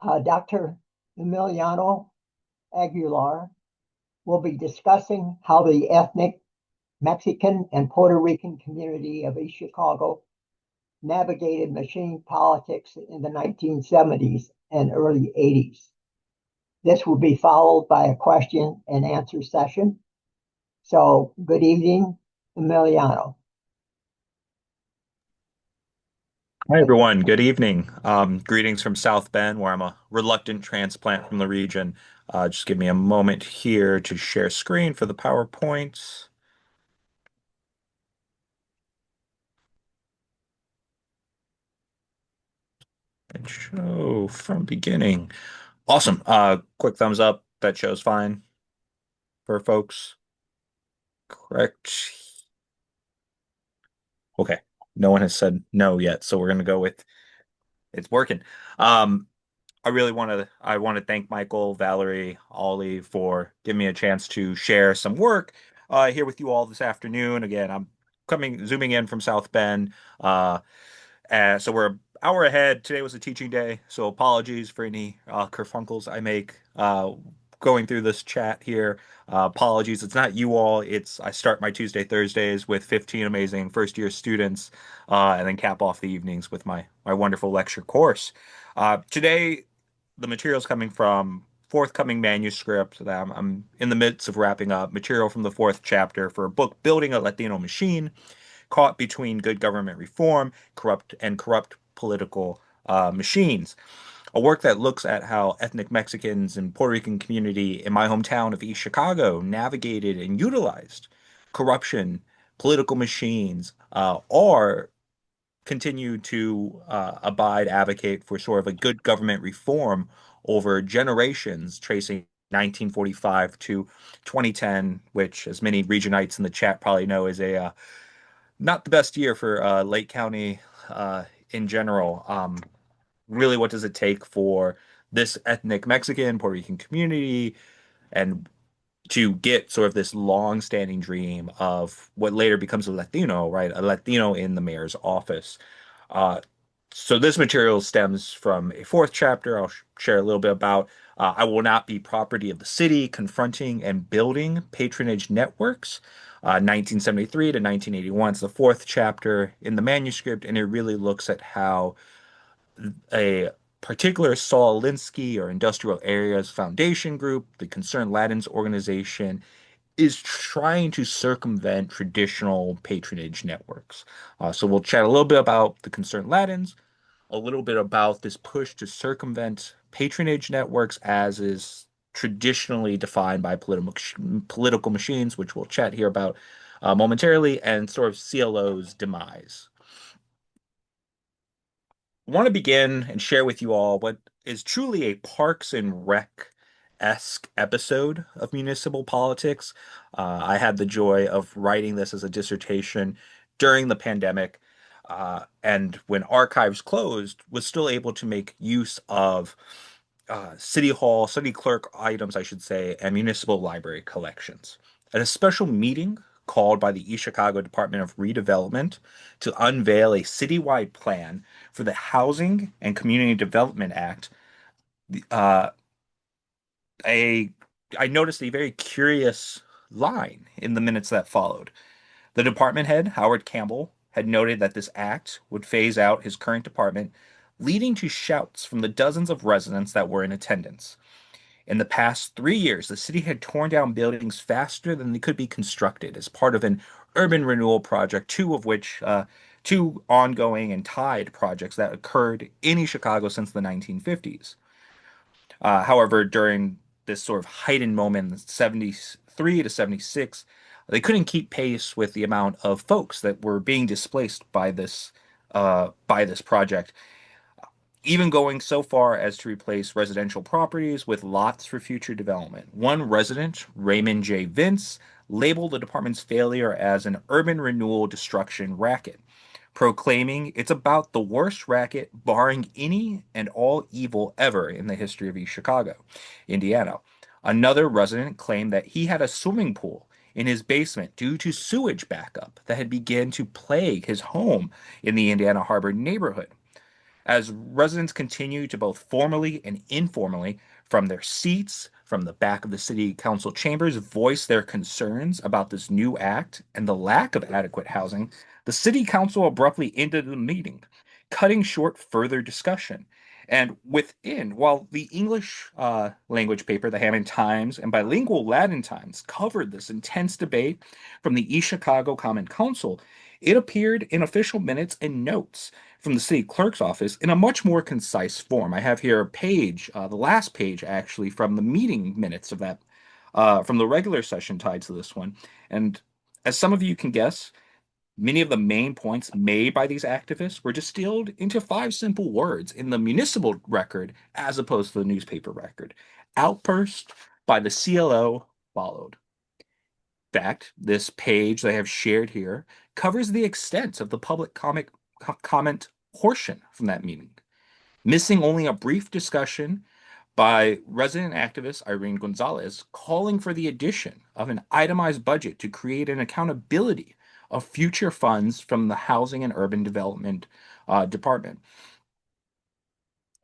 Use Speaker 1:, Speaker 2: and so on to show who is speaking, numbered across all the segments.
Speaker 1: Dr. Emiliano Aguilar will be discussing how the ethnic Mexican and Puerto Rican community of East Chicago navigated machine politics in the 1970s and early 80s. This will be followed by a question and answer session. So, good evening, Emiliano.
Speaker 2: Hi, everyone. Good evening. Greetings from South Bend, where I'm a reluctant transplant from the region. Just give me a moment here to share screen for the PowerPoint and show from beginning. Awesome. Quick thumbs up. That shows fine for folks. Correct. Okay. No one has said no yet, so we're gonna go with it's working. Um, I want to thank Michael, Valerie, Ollie for giving me a chance to share some work here with you all this afternoon. Again, I'm zooming in from South Bend. Uh, so we're an hour ahead. Today was a teaching day, so apologies for any kerfunkles I make going through this chat here. Apologies, it's not you all. It's I start my Tuesday, Thursdays with 15 amazing first year students, and then cap off the evenings with my wonderful lecture course. Today, the materials coming from forthcoming manuscript that I'm in the midst of wrapping up material from the fourth chapter for a book, Building a Latino Machine, caught between good government reform, corrupt political machines. A work that looks at how ethnic Mexicans and Puerto Rican community in my hometown of East Chicago navigated and utilized corruption, political machines, or continue to advocate for sort of a good government reform over generations, tracing 1945 to 2010, which, as many Regionites in the chat probably know, is a not the best year for Lake County in general. Really, what does it take for this ethnic Mexican, Puerto Rican community and to get sort of this long-standing dream of what later becomes a Latino, right? A Latino in the mayor's office. Uh, so this material stems from a fourth chapter I'll share a little bit about. I will not be property of the city, confronting and building patronage networks. 1973 to 1981 is the fourth chapter in the manuscript, and it really looks at how a particular Saul Alinsky or Industrial Areas Foundation group, the Concerned Latins organization, is trying to circumvent traditional patronage networks. So we'll chat a little bit about the Concerned Latins, a little bit about this push to circumvent patronage networks as is traditionally defined by political machines, which we'll chat here about momentarily, and sort of CLO's demise. I want to begin and share with you all what is truly a Parks and Rec-esque episode of municipal politics. I had the joy of writing this as a dissertation during the pandemic, and when archives closed, was still able to make use of city hall, city clerk items, I should say, and municipal library collections. At a special meeting called by the East Chicago Department of Redevelopment to unveil a citywide plan for the Housing and Community Development Act, uh, a I noticed a very curious line in the minutes that followed. The department head, Howard Campbell, had noted that this act would phase out his current department, leading to shouts from the dozens of residents that were in attendance. In the past 3 years, the city had torn down buildings faster than they could be constructed as part of an urban renewal project, two ongoing and tied projects that occurred in East Chicago since the 1950s. However, during this sort of heightened moment in 73 to 76, they couldn't keep pace with the amount of folks that were being displaced by this project, even going so far as to replace residential properties with lots for future development. One resident, Raymond J. Vince, labeled the department's failure as an urban renewal destruction racket, proclaiming it's about the worst racket barring any and all evil ever in the history of East Chicago, Indiana. Another resident claimed that he had a swimming pool in his basement due to sewage backup that had begun to plague his home in the Indiana Harbor neighborhood. as residents continue to both formally and informally, from their seats, from the back of the city council chambers, voice their concerns about this new act and the lack of adequate housing. The city council abruptly ended the meeting, cutting short further discussion. And within, while the English language paper, the Hammond Times, and bilingual Latin Times covered this intense debate from the East Chicago Common Council, it appeared in official minutes and notes from the city clerk's office in a much more concise form. I have here a page, the last page actually, from the meeting minutes of that, from the regular session tied to this one. And as some of you can guess, many of the main points made by these activists were distilled into five simple words in the municipal record as opposed to the newspaper record. Outburst by the CLO followed. In fact, this page that I have shared here covers the extent of the public comment portion from that meeting, missing only a brief discussion by resident activist Irene Gonzalez calling for the addition of an itemized budget to create an accountability of future funds from the Housing and Urban Development Department.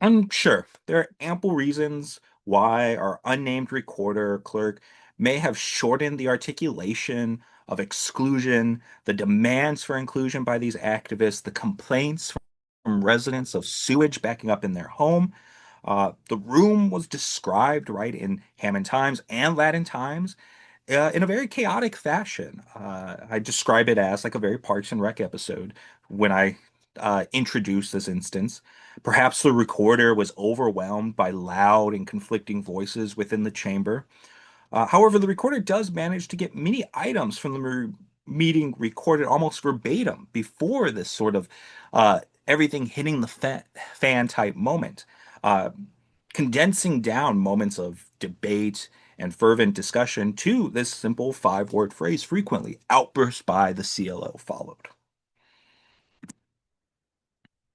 Speaker 2: I'm sure there are ample reasons why our unnamed recorder clerk may have shortened the articulation of exclusion, the demands for inclusion by these activists, the complaints from residents of sewage backing up in their home. The room was described right in Hammond Times and Latin Times in a very chaotic fashion. I describe it as like a very Parks and Rec episode when I introduced this instance. Perhaps the recorder was overwhelmed by loud and conflicting voices within the chamber. However, the recorder does manage to get many items from the meeting recorded almost verbatim before this sort of everything hitting the fan type moment, uh, condensing down moments of debate and fervent discussion to this simple five-word phrase frequently outburst by the CLO followed.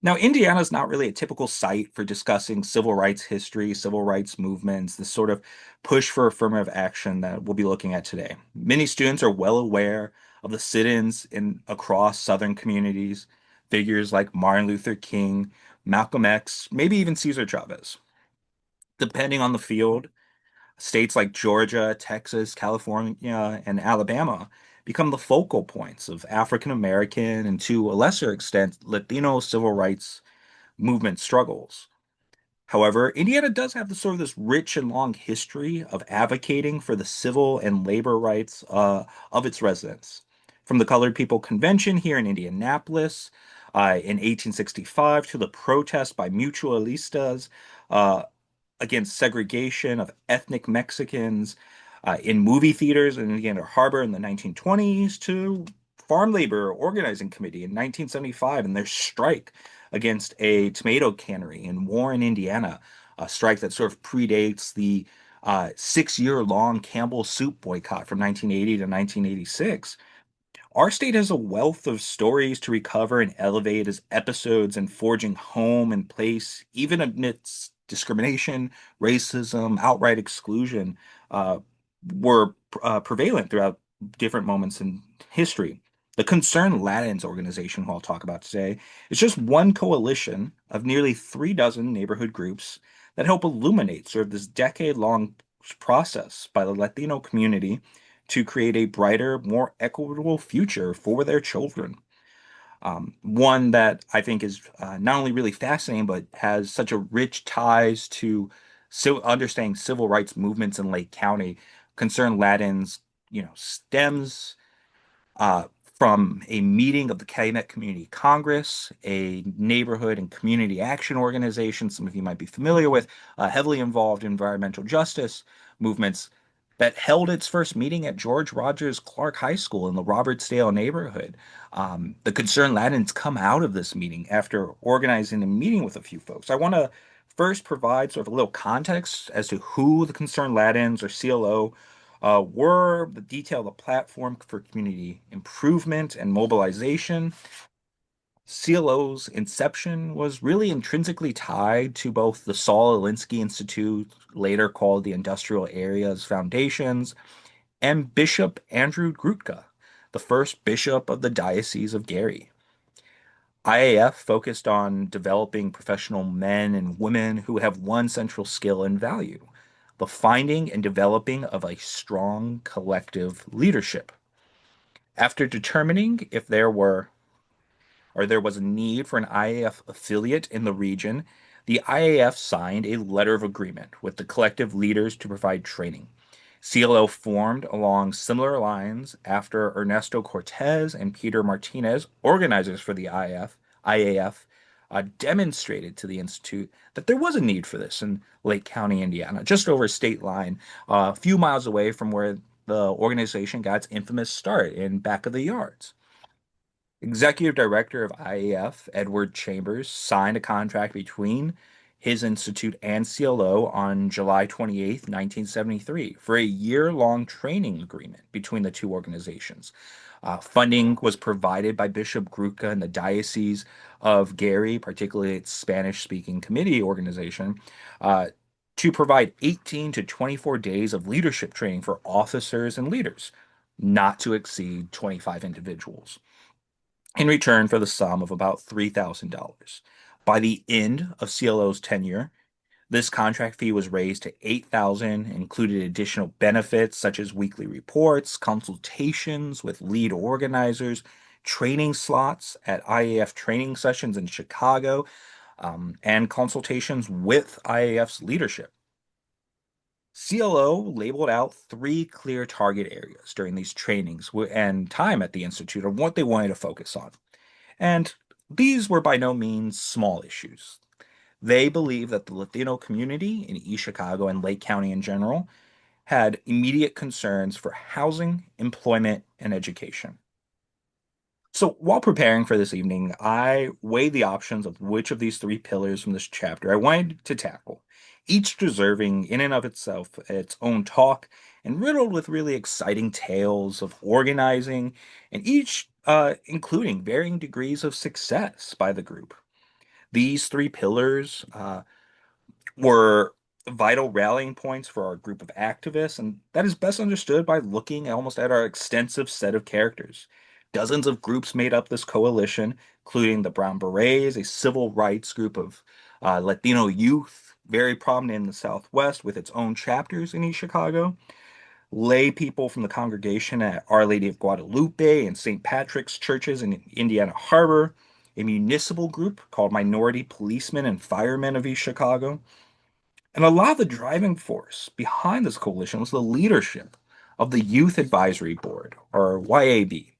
Speaker 2: Now, Indiana is not really a typical site for discussing civil rights history, civil rights movements, this sort of push for affirmative action that we'll be looking at today. Many students are well aware of the sit-ins in across Southern communities, figures like Martin Luther King, Malcolm X, maybe even Cesar Chavez. Depending on the field, states like Georgia, Texas, California, and Alabama become the focal points of African American and to a lesser extent Latino civil rights movement struggles. However, Indiana does have this rich and long history of advocating for the civil and labor rights of its residents. From the Colored People Convention here in Indianapolis in 1865 to the protest by mutualistas uh, against segregation of ethnic Mexicans in movie theaters in Indiana Harbor in the 1920s to Farm Labor Organizing Committee in 1975 and their strike against a tomato cannery in Warren, Indiana, a strike that sort of predates the 6 year long Campbell soup boycott from 1980 to 1986. Our state has a wealth of stories to recover and elevate as episodes in forging home and place, even amidst discrimination, racism, outright exclusion, uh, were prevalent throughout different moments in history. The Concerned Latins organization, who I'll talk about today, is just one coalition of nearly 3 dozen neighborhood groups that help illuminate sort of this decade-long process by the Latino community to create a brighter, more equitable future for their children. One that I think is not only really fascinating, but has such a rich ties to understanding civil rights movements in Lake County. Concerned Latins, stems uh, from a meeting of the Calumet Community Congress, a neighborhood and community action organization some of you might be familiar with, heavily involved in environmental justice movements that held its first meeting at George Rogers Clark High School in the Robertsdale neighborhood. The Concerned Latins come out of this meeting after organizing a meeting with a few folks. I want to first provide sort of a little context as to who the Concerned Latins or CLO were, the detail of the platform for community improvement and mobilization. CLO's inception was really intrinsically tied to both the Saul Alinsky Institute, later called the Industrial Areas Foundations, and Bishop Andrew Grutka, the first bishop of the Diocese of Gary. IAF focused on developing professional men and women who have one central skill and value, the finding and developing of a strong collective leadership. After determining if there was a need for an IAF affiliate in the region, the IAF signed a letter of agreement with the collective leaders to provide training. CLO formed along similar lines after Ernesto Cortez and Peter Martinez, organizers for the IAF, demonstrated to the Institute that there was a need for this in Lake County, Indiana, just over a state line, a few miles away from where the organization got its infamous start in Back of the Yards. Executive Director of IAF, Edward Chambers, signed a contract between his institute and CLO on July 28th, 1973, for a year-long training agreement between the two organizations. Funding was provided by Bishop Gruca and the Diocese of Gary, particularly its Spanish-speaking committee organization, uh, to provide 18 to 24 days of leadership training for officers and leaders, not to exceed 25 individuals in return for the sum of about $3,000. By the end of CLO's tenure, this contract fee was raised to $8,000, included additional benefits such as weekly reports, consultations with lead organizers, training slots at IAF training sessions in Chicago, and consultations with IAF's leadership. CLO labeled out three clear target areas during these trainings and time at the Institute of what they wanted to focus on. And these were by no means small issues. They believed that the Latino community in East Chicago and Lake County in general had immediate concerns for housing, employment, and education. So while preparing for this evening, I weighed the options of which of these three pillars from this chapter I wanted to tackle, each deserving in and of itself its own talk and riddled with really exciting tales of organizing, and each including varying degrees of success by the group. These three pillars were vital rallying points for our group of activists, and that is best understood by looking almost at our extensive set of characters. Dozens of groups made up this coalition, including the Brown Berets, a civil rights group of Latino youth, very prominent in the Southwest with its own chapters in East Chicago, lay people from the congregation at Our Lady of Guadalupe and St. Patrick's churches in Indiana Harbor, a municipal group called Minority Policemen and Firemen of East Chicago, and a lot of the driving force behind this coalition was the leadership of the Youth Advisory Board, or YAB.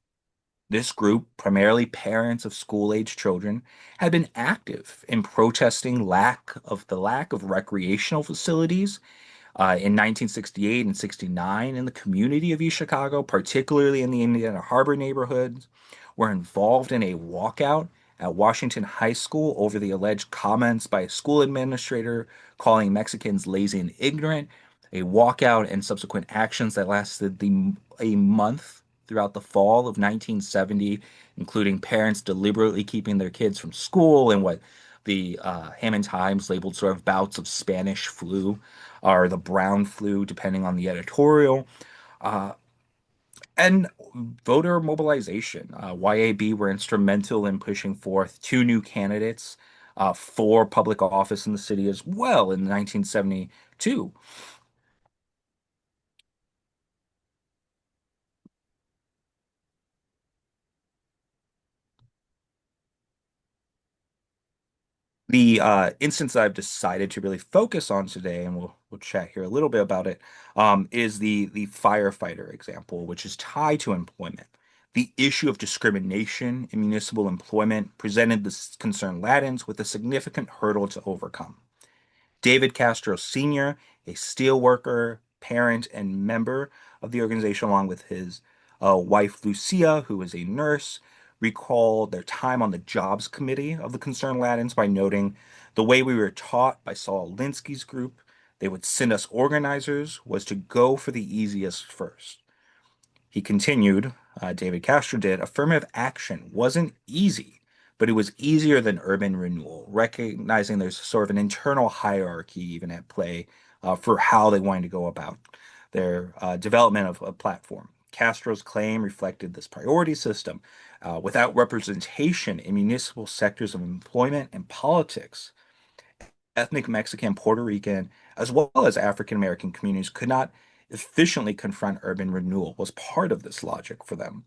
Speaker 2: This group, primarily parents of school-age children, had been active in protesting lack of recreational facilities in 1968 and 69 in the community of East Chicago, particularly in the Indiana Harbor neighborhoods, were involved in a walkout at Washington High School over the alleged comments by a school administrator calling Mexicans lazy and ignorant, a walkout and subsequent actions that lasted a month throughout the fall of 1970, including parents deliberately keeping their kids from school and what the Hammond Times labeled sort of bouts of Spanish flu or the brown flu, depending on the editorial. Uh, and voter mobilization. YAB were instrumental in pushing forth two new candidates for public office in the city as well in 1972. The instance I've decided to really focus on today, and we'll chat here a little bit about it, is the firefighter example, which is tied to employment. The issue of discrimination in municipal employment presented the concerned Latins with a significant hurdle to overcome. David Castro Sr., a steelworker, parent, and member of the organization, along with his wife Lucia, who is a nurse, recalled their time on the jobs committee of the Concerned Latins by noting the way we were taught by Saul Alinsky's group, they would send us organizers, was to go for the easiest first. He continued, David Castro did, affirmative action wasn't easy, but it was easier than urban renewal, recognizing there's sort of an internal hierarchy even at play for how they wanted to go about their development of a platform. Castro's claim reflected this priority system. Without representation in municipal sectors of employment and politics, ethnic Mexican, Puerto Rican, as well as African American communities could not efficiently confront urban renewal, was part of this logic for them.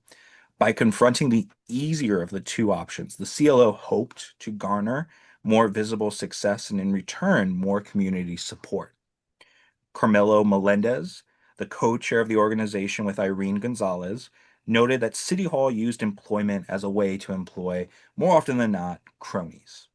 Speaker 2: By confronting the easier of the two options, the CLO hoped to garner more visible success and in return, more community support. Carmelo Melendez, the co-chair of the organization with Irene Gonzalez, noted that City Hall used employment as a way to employ, more often than not, cronies.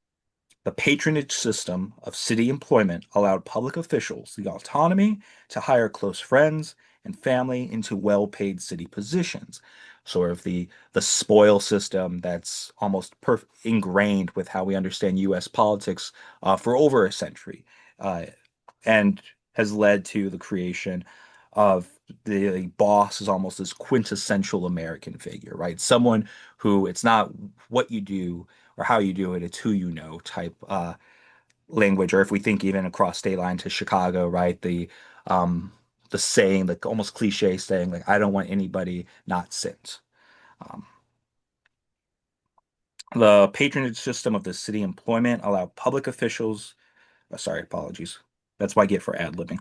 Speaker 2: The patronage system of city employment allowed public officials the autonomy to hire close friends and family into well-paid city positions. Sort of the spoil system that's almost ingrained with how we understand U.S. politics for over a century, and has led to the creation of the boss is almost this quintessential American figure, right? Someone who it's not what you do or how you do it, it's who you know type language. Or if we think even across state line to Chicago, right? The saying, like almost cliche saying, like I don't want anybody not sent. Um, the patronage system of the city employment allowed public officials, sorry, apologies. That's what I get for ad-libbing.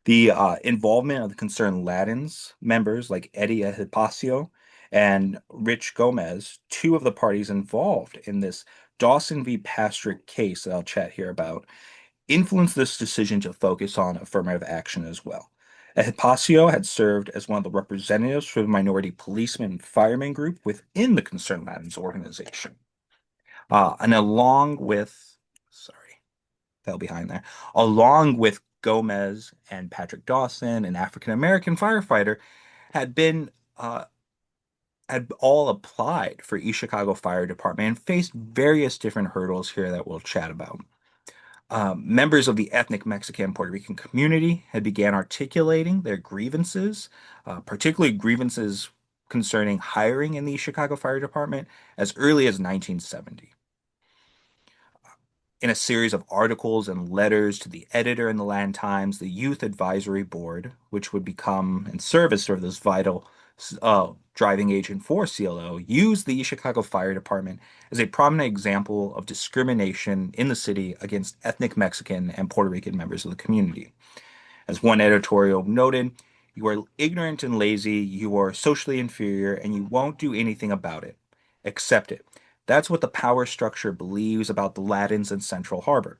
Speaker 2: The involvement of the Concerned Latins members like Eddie Hipacio and Rich Gomez, two of the parties involved in this Dawson v. Pastrick case that I'll chat here about, influenced this decision to focus on affirmative action as well. Hipacio had served as one of the representatives for the minority policemen and firemen group within the Concerned Latins organization. And along with, sorry, fell behind there, along with Gomez and Patrick Dawson, an African American firefighter, had been had all applied for East Chicago Fire Department and faced various different hurdles here that we'll chat about. Members of the ethnic Mexican Puerto Rican community had began articulating their grievances, particularly grievances concerning hiring in the East Chicago Fire Department as early as 1970. In a series of articles and letters to the editor in the Land Times, the Youth Advisory Board, which would become and serve as sort of this vital driving agent for CLO, used the East Chicago Fire Department as a prominent example of discrimination in the city against ethnic Mexican and Puerto Rican members of the community. As one editorial noted, you are ignorant and lazy, you are socially inferior, and you won't do anything about it. Accept it. That's what the power structure believes about the Latins in Central Harbor.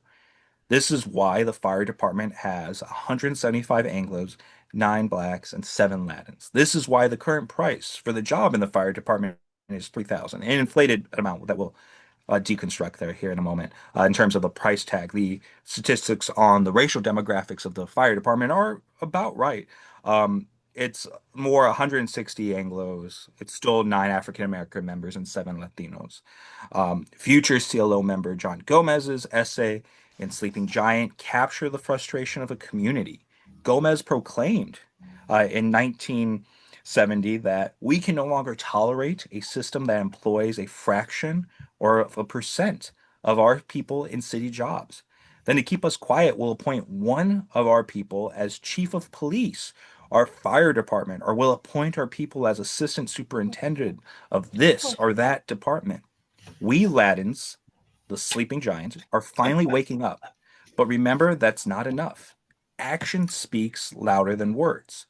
Speaker 2: This is why the fire department has 175 Anglos, 9 blacks, and 7 Latins. This is why the current price for the job in the fire department is 3,000, an inflated amount that will deconstruct there here in a moment. In terms of the price tag, the statistics on the racial demographics of the fire department are about right. It's more 160 Anglos. It's still 9 African American members and 7 Latinos. Future CLO member John Gomez's essay in Sleeping Giant captured the frustration of a community. Gomez proclaimed in 1970 that we can no longer tolerate a system that employs a fraction or a percent of our people in city jobs. Then, to keep us quiet, we'll appoint one of our people as chief of police, our fire department, or we'll appoint our people as assistant superintendent of this or that department. We Latins, the sleeping giants, are finally waking up. But remember, that's not enough. Action speaks louder than words.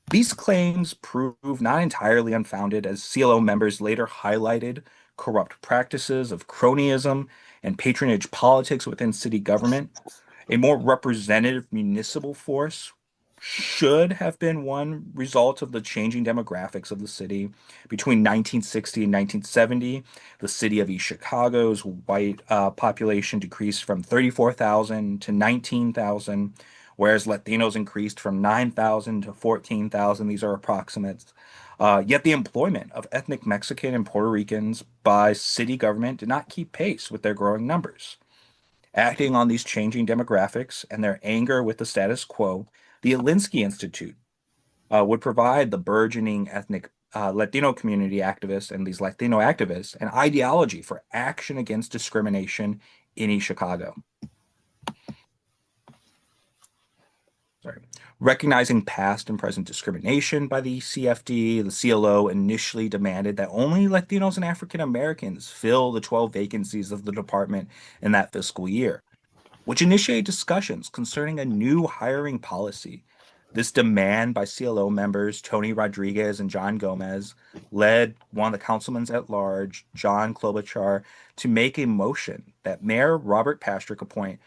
Speaker 2: These claims prove not entirely unfounded, as CLO members later highlighted corrupt practices of cronyism and patronage politics within city government. A more representative municipal force should have been one result of the changing demographics of the city. Between 1960 and 1970, the city of East Chicago's white population decreased from 34,000 to 19,000, whereas Latinos increased from 9,000 to 14,000. These are approximates. Yet the employment of ethnic Mexican and Puerto Ricans by city government did not keep pace with their growing numbers. Acting on these changing demographics and their anger with the status quo, the Alinsky Institute would provide the burgeoning ethnic Latino community activists and these Latino activists an ideology for action against discrimination in East Chicago. Sorry. Recognizing past and present discrimination by the CFD, the CLO initially demanded that only Latinos and African Americans fill the 12 vacancies of the department in that fiscal year, which initiated discussions concerning a new hiring policy. This demand by CLO members Tony Rodriguez and John Gomez led one of the councilmen at large, John Klobuchar, to make a motion that Mayor Robert Pastrick appoint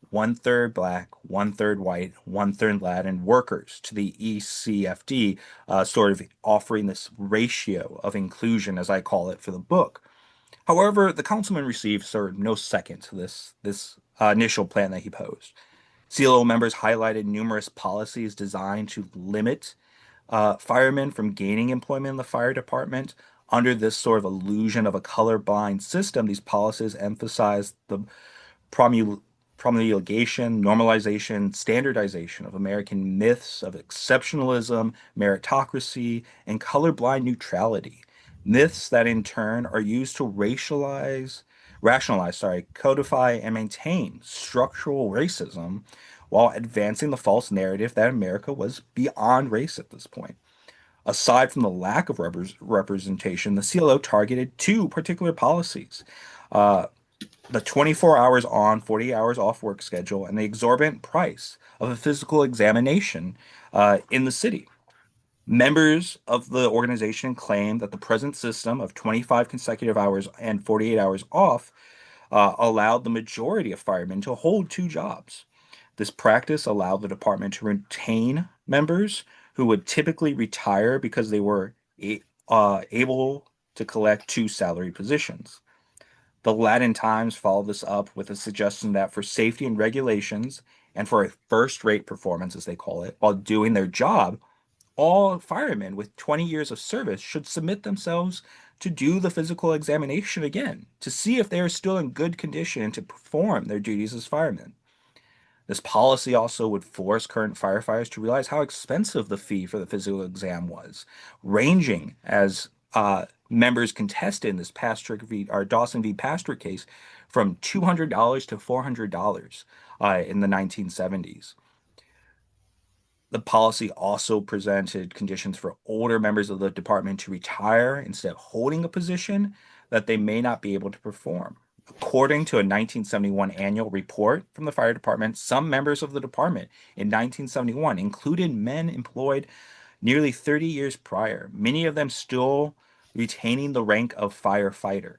Speaker 2: one-third Black, one-third white, one-third Latin workers to the ECFD, sort of offering this ratio of inclusion, as I call it, for the book. However, the councilman received sort of no second to this initial plan that he posed. CLO members highlighted numerous policies designed to limit firemen from gaining employment in the fire department. Under this sort of illusion of a colorblind system, these policies emphasized the promul promulgation, normalization, standardization of American myths of exceptionalism, meritocracy, and colorblind neutrality. Myths that in turn are used to codify and maintain structural racism while advancing the false narrative that America was beyond race at this point. Aside from the lack of representation, the CLO targeted two particular policies. Uh, the 24 hours on, 40 hours off work schedule, and the exorbitant price of a physical examination in the city. Members of the organization claim that the present system of 25 consecutive hours and 48 hours off allowed the majority of firemen to hold two jobs. This practice allowed the department to retain members who would typically retire because they were able to collect two salary positions. The Latin Times followed this up with a suggestion that for safety and regulations, and for a first-rate performance, as they call it, while doing their job, all firemen with 20 years of service should submit themselves to do the physical examination again to see if they are still in good condition to perform their duties as firemen. This policy also would force current firefighters to realize how expensive the fee for the physical exam was, ranging as members contested in this Pastrick v. or Dawson v. Pastrick case from $200 to $400 in the 1970s. The policy also presented conditions for older members of the department to retire instead of holding a position that they may not be able to perform. According to a 1971 annual report from the fire department, some members of the department in 1971 included men employed nearly 30 years prior, many of them still retaining the rank of firefighter.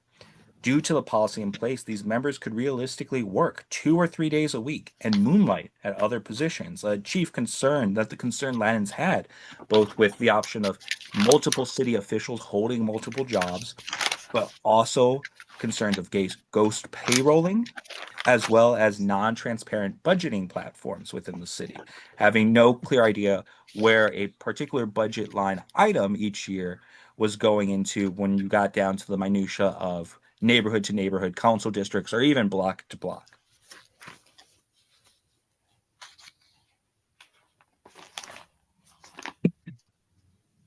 Speaker 2: Due to the policy in place, these members could realistically work 2 or 3 days a week and moonlight at other positions, a chief concern that the concerned Latins had, both with the option of multiple city officials holding multiple jobs, but also concerns of ghost payrolling, as well as non-transparent budgeting platforms within the city, having no clear idea where a particular budget line item each year was going into when you got down to the minutia of neighborhood to neighborhood council districts or even block to block.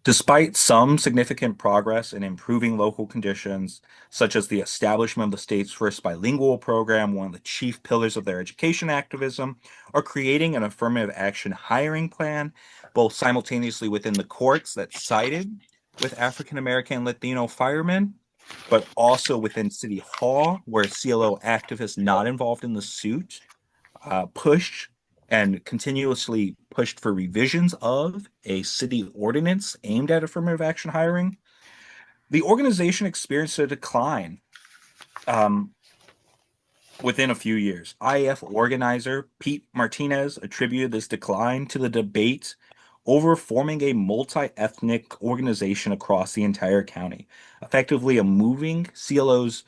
Speaker 2: Despite some significant progress in improving local conditions, such as the establishment of the state's first bilingual program, one of the chief pillars of their education activism, or creating an affirmative action hiring plan, both simultaneously within the courts that sided with African American and Latino firemen, but also within City Hall, where CLO activists not involved in the suit pushed and continuously pushed for revisions of a city ordinance aimed at affirmative action hiring. The organization experienced a decline um, within a few years. IAF organizer Pete Martinez attributed this decline to the debate over forming a multi-ethnic organization across the entire county, effectively a moving CLO's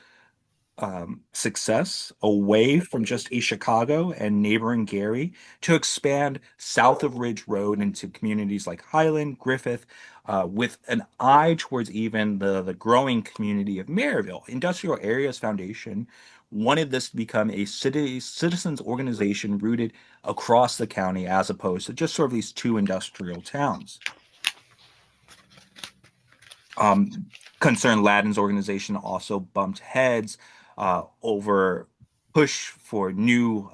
Speaker 2: success away from just East Chicago and neighboring Gary to expand south of Ridge Road into communities like Highland, Griffith, with an eye towards even the growing community of Maryville. Industrial Areas Foundation wanted this to become a citizens organization rooted across the county as opposed to just sort of these two industrial towns. Um, Concerned Latins organization also bumped heads over push for new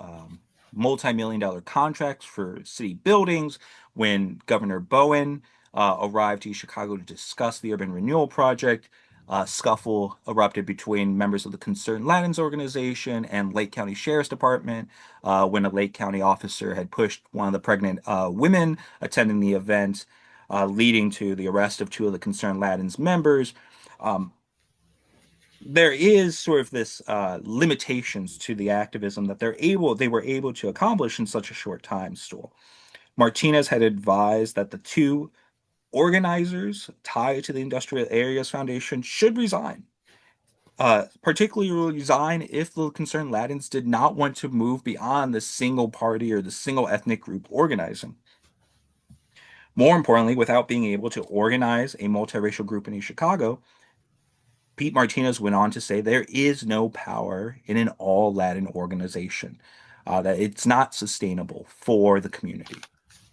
Speaker 2: multi-million dollar contracts for city buildings, when Governor Bowen arrived to Chicago to discuss the urban renewal project. A scuffle erupted between members of the Concerned Latins organization and Lake County Sheriff's Department when a Lake County officer had pushed one of the pregnant women attending the event, leading to the arrest of two of the Concerned Latins members. Um, there is sort of this limitations to the activism that they were able to accomplish in such a short time still. Martinez had advised that the two organizers tied to the Industrial Areas Foundation should resign. Particularly resign if the concerned Latins did not want to move beyond the single party or the single ethnic group organizing. More importantly, without being able to organize a multiracial group in Chicago, Pete Martinez went on to say there is no power in an all Latin organization, that it's not sustainable for the community.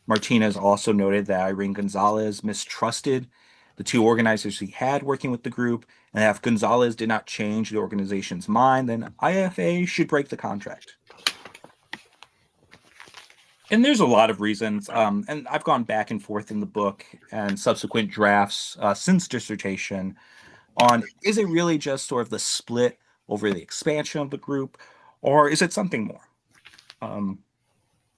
Speaker 2: Martinez also noted that Irene Gonzalez mistrusted the two organizers he had working with the group, and that if Gonzalez did not change the organization's mind, then IFA should break the contract. And there's a lot of reasons, and I've gone back and forth in the book and subsequent drafts since dissertation on is it really just sort of the split over the expansion of the group, or is it something more? Um,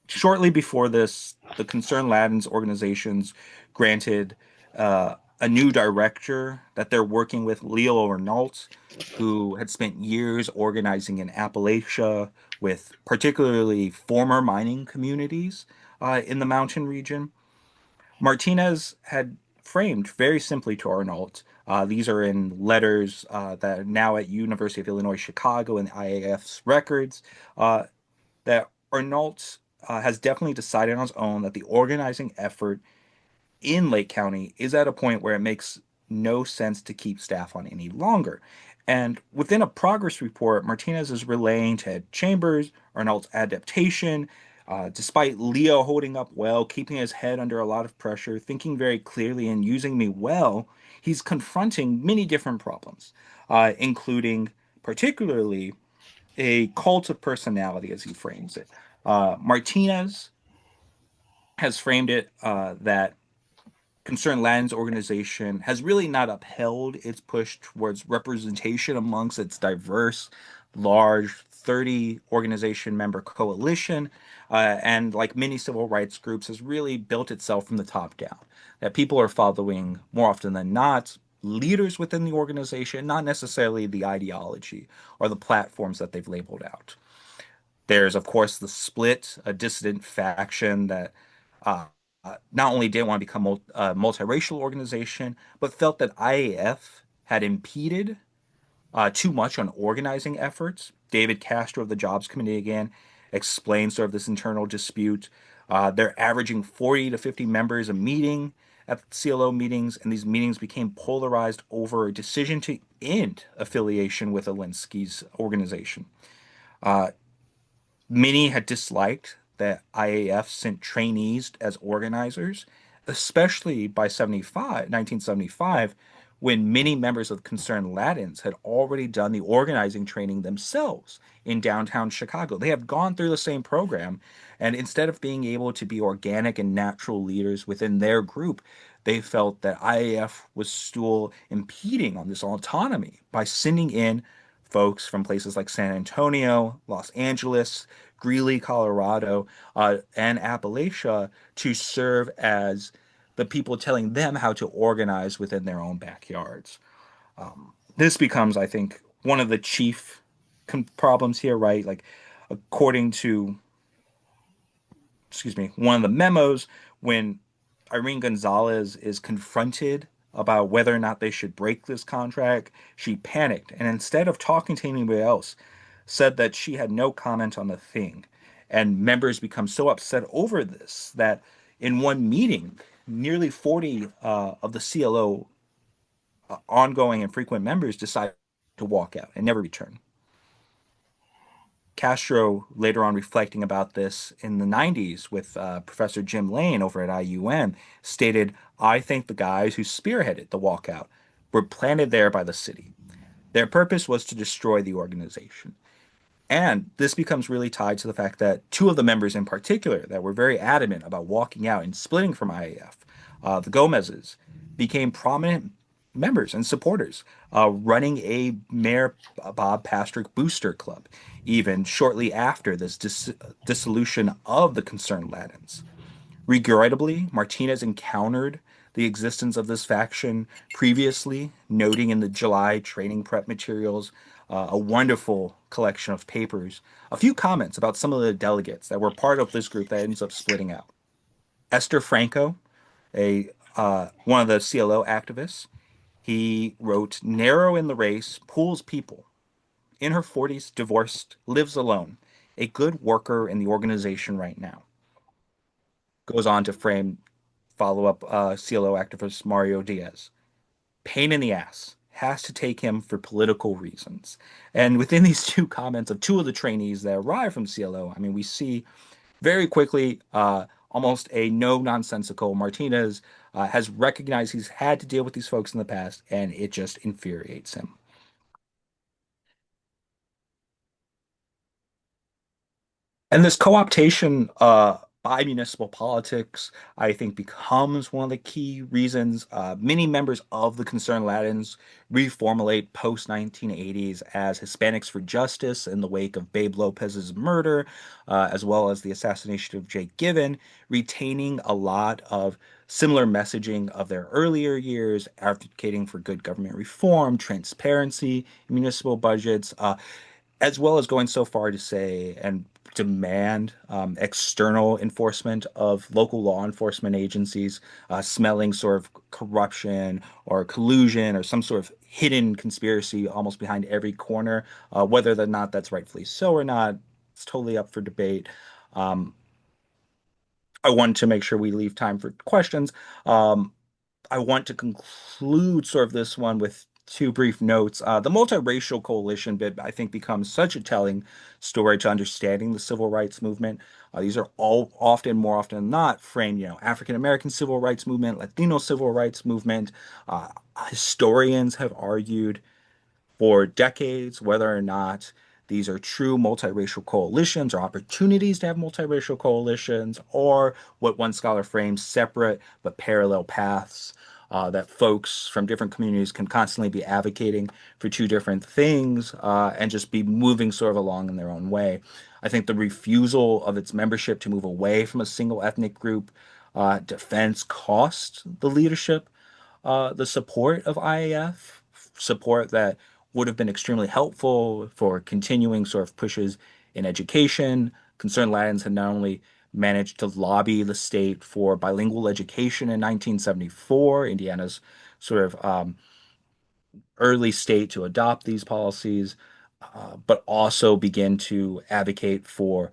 Speaker 2: Shortly before this, the Concerned Latins organizations granted a new director that they're working with, Leo Arnault, who had spent years organizing in Appalachia with particularly former mining communities in the mountain region. Martinez had framed very simply to Arnault. These are in letters that are now at University of Illinois Chicago and IAF's records. That Arnault has definitely decided on his own that the organizing effort in Lake County is at a point where it makes no sense to keep staff on any longer. And within a progress report, Martinez is relaying to Ed Chambers Arnault's adaptation, despite Leo holding up well, keeping his head under a lot of pressure, thinking very clearly, and using me well. He's confronting many different problems, including particularly a cult of personality, as he frames it. Martinez has framed it that Concerned Lands organization has really not upheld its push towards representation amongst its diverse, large 30 organization member coalition, and like many civil rights groups, has really built itself from the top down. That people are following more often than not leaders within the organization, not necessarily the ideology or the platforms that they've labeled out. There's, of course, the split, a dissident faction that uh, not only didn't want to become a multiracial organization, but felt that IAF had impeded too much on organizing efforts. David Castro of the Jobs Committee again explains sort of this internal dispute. They're averaging 40 to 50 members a meeting at CLO meetings, and these meetings became polarized over a decision to end affiliation with Alinsky's organization. Uh, Many had disliked that IAF sent trainees as organizers, especially by 1975, when many members of Concerned Latins had already done the organizing training themselves in downtown Chicago. They have gone through the same program, and instead of being able to be organic and natural leaders within their group, they felt that IAF was still impeding on this autonomy by sending in folks from places like San Antonio, Los Angeles, Greeley, Colorado, and Appalachia to serve as the people telling them how to organize within their own backyards. This becomes, I think, one of the chief problems here, right? Like, according to, excuse me, one of the memos, when Irene Gonzalez is confronted about whether or not they should break this contract, she panicked and instead of talking to anybody else, said that she had no comment on the thing. And members become so upset over this that in one meeting, nearly 40 of the CLO ongoing and frequent members decided to walk out and never return. Castro, later on reflecting about this in the 90s with Professor Jim Lane over at IUM, stated, I think the guys who spearheaded the walkout were planted there by the city. Their purpose was to destroy the organization. And this becomes really tied to the fact that two of the members in particular that were very adamant about walking out and splitting from IAF, the Gomez's, became prominent members and supporters, running a Mayor Bob Pastrick booster club, even shortly after this dissolution of the Concerned Latins. Regrettably, Martinez encountered the existence of this faction previously, noting in the July training prep materials a wonderful collection of papers, a few comments about some of the delegates that were part of this group that ends up splitting out. Esther Franco, a one of the CLO activists, he wrote, "Narrow in the race, pools people. In her 40s, divorced, lives alone. A good worker in the organization right now." Goes on to frame follow up CLO activist Mario Diaz. Pain in the ass. Has to take him for political reasons. And within these two comments of two of the trainees that arrived from CLO, I mean, we see very quickly almost a no nonsensical Martinez has recognized he's had to deal with these folks in the past, and it just infuriates him. And this co-optation by municipal politics, I think, becomes one of the key reasons many members of the Concerned Latins reformulate post-1980s as Hispanics for Justice in the wake of Babe Lopez's murder, as well as the assassination of Jake Given, retaining a lot of similar messaging of their earlier years, advocating for good government reform, transparency, municipal budgets, as well as going so far to say and demand external enforcement of local law enforcement agencies, smelling sort of corruption or collusion or some sort of hidden conspiracy almost behind every corner. Whether or not that's rightfully so or not, it's totally up for debate. Um, I want to make sure we leave time for questions. Um, I want to conclude sort of this one with two brief notes. The multiracial coalition bit, I think, becomes such a telling story to understanding the civil rights movement. These are all often, more often than not, framed, African American civil rights movement, Latino civil rights movement. Uh, Historians have argued for decades whether or not these are true multiracial coalitions or opportunities to have multiracial coalitions, or what one scholar frames separate but parallel paths that folks from different communities can constantly be advocating for two different things and just be moving sort of along in their own way. I think the refusal of its membership to move away from a single ethnic group defense cost the leadership the support of IAF, support that would have been extremely helpful for continuing sort of pushes in education. Concerned Latins had not only managed to lobby the state for bilingual education in 1974, Indiana's sort of early state to adopt these policies, but also begin to advocate for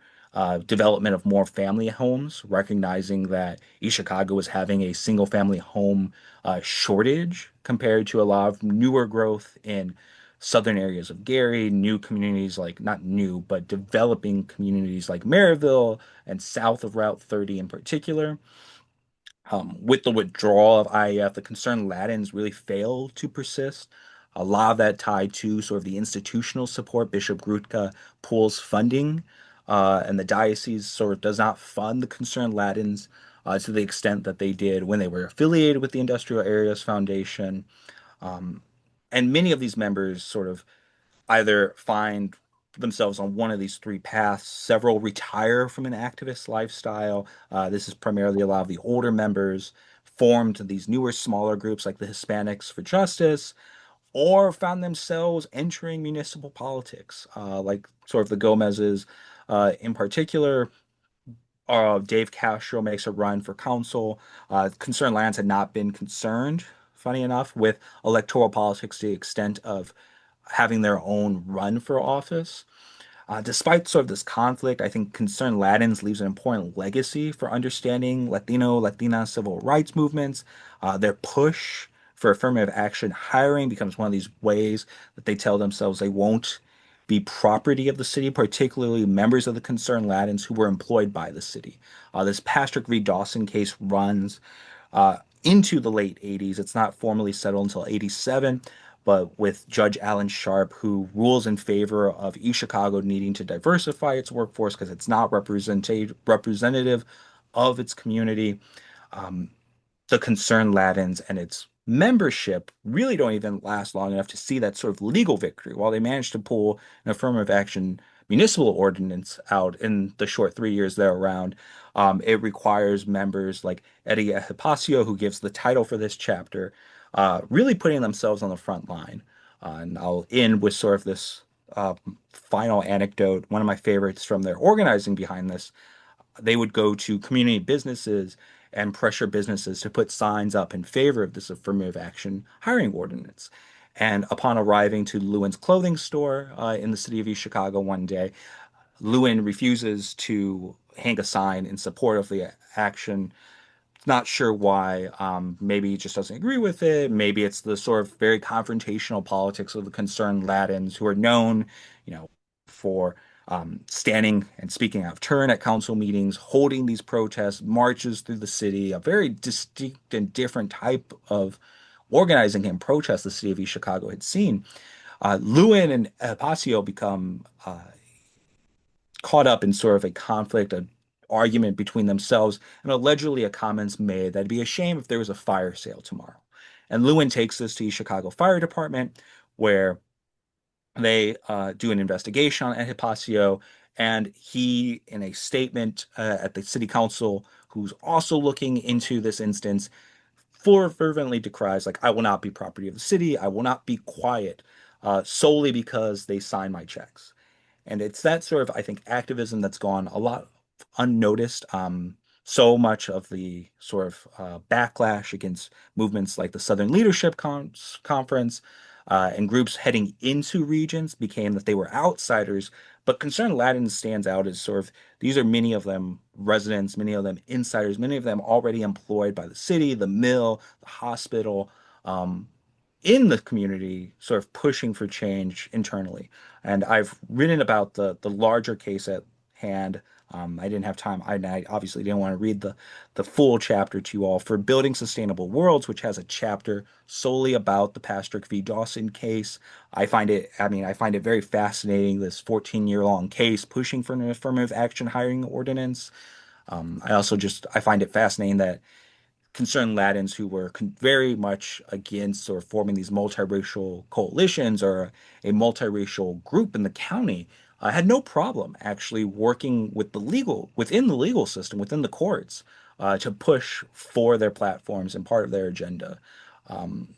Speaker 2: development of more family homes, recognizing that East Chicago is having a single family home shortage compared to a lot of newer growth in southern areas of Gary, new communities like, not new, but developing communities like Maryville and south of Route 30 in particular. With the withdrawal of IEF, the Concerned Latins really failed to persist. A lot of that tied to sort of the institutional support. Bishop Grutka pulls funding, and the diocese sort of does not fund the Concerned Latins to the extent that they did when they were affiliated with the Industrial Areas Foundation. Um, and many of these members sort of either find themselves on one of these three paths. Several retire from an activist lifestyle. This is primarily a lot of the older members formed these newer, smaller groups like the Hispanics for Justice, or found themselves entering municipal politics, like sort of the Gomez's in particular. Dave Castro makes a run for council. Concerned Lands had not been concerned, funny enough, with electoral politics to the extent of having their own run for office. Despite sort of this conflict, I think Concerned Latins leaves an important legacy for understanding Latina civil rights movements. Their push for affirmative action hiring becomes one of these ways that they tell themselves they won't be property of the city, particularly members of the Concerned Latins who were employed by the city. This Patrick v. Dawson case runs into the late 80s. It's not formally settled until 87, but with Judge Alan Sharp, who rules in favor of East Chicago needing to diversify its workforce because it's not representative of its community. Um, the Concerned Latins and its membership really don't even last long enough to see that sort of legal victory. While they managed to pull an affirmative action municipal ordinance out in the short 3 years they're around, it requires members like Eddie Hipacio, who gives the title for this chapter, really putting themselves on the front line. And I'll end with sort of this final anecdote, one of my favorites from their organizing behind this. They would go to community businesses and pressure businesses to put signs up in favor of this affirmative action hiring ordinance. And upon arriving to Lewin's clothing store in the city of East Chicago one day, Lewin refuses to hang a sign in support of the action. Not sure why. Maybe he just doesn't agree with it. Maybe it's the sort of very confrontational politics of the Concerned Latins, who are known, for standing and speaking out of turn at council meetings, holding these protests, marches through the city, a very distinct and different type of organizing and protest the city of East Chicago had seen. Lewin and Pasio become caught up in sort of a conflict, an argument between themselves, and allegedly a comments made that it'd be a shame if there was a fire sale tomorrow. And Lewin takes this to the Chicago Fire Department, where they do an investigation on Ed Hipacio, and he, in a statement at the city council, who's also looking into this instance, fervently decries, like, I will not be property of the city. I will not be quiet solely because they sign my checks. And it's that sort of, I think, activism that's gone a lot unnoticed. So much of the sort of backlash against movements like the Southern Leadership Conference and groups heading into regions became that they were outsiders. But Concerned Latins stands out as sort of these are many of them residents, many of them insiders, many of them already employed by the city, the mill, the hospital. In the community, sort of pushing for change internally. And I've written about the larger case at hand. I didn't have time. I obviously didn't want to read the full chapter to you all for Building Sustainable Worlds, which has a chapter solely about the Pastrick v. Dawson case. I find it very fascinating, this 14-year long case pushing for an affirmative action hiring ordinance. I find it fascinating that Concerned Latins who were very much against or forming these multiracial coalitions or a multiracial group in the county had no problem actually working with within the legal system, within the courts, to push for their platforms and part of their agenda.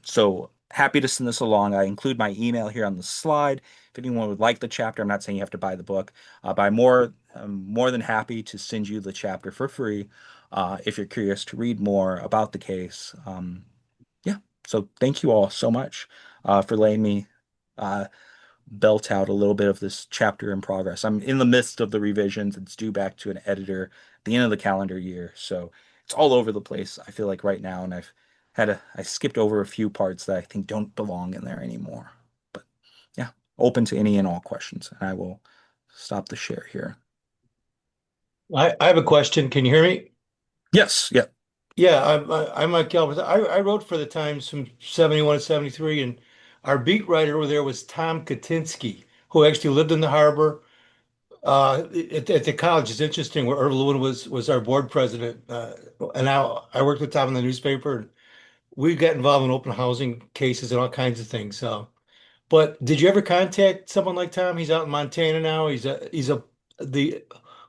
Speaker 2: So happy to send this along. I include my email here on the slide. If anyone would like the chapter, I'm not saying you have to buy the book, but I'm more than happy to send you the chapter for free if you're curious to read more about the case. Yeah, so thank you all so much for letting me uh, belt out a little bit of this chapter in progress. I'm in the midst of the revisions. It's due back to an editor at the end of the calendar year, so it's all over the place, I feel like right now, and I skipped over a few parts that I think don't belong in there anymore. But yeah, open to any and all questions, and I will stop the share here.
Speaker 3: I have a question. Can you hear me?
Speaker 2: Yes, yeah.
Speaker 3: Yeah, I'm Mike Galvin. I wrote for the Times from 71 to 73, and our beat writer over there was Tom Katinsky, who actually lived in the harbor. At the college, it's interesting where Irv Lewin was our board president. And now I worked with Tom in the newspaper, and we got involved in open housing cases and all kinds of things. But did you ever contact someone like Tom? He's out in Montana now. He's the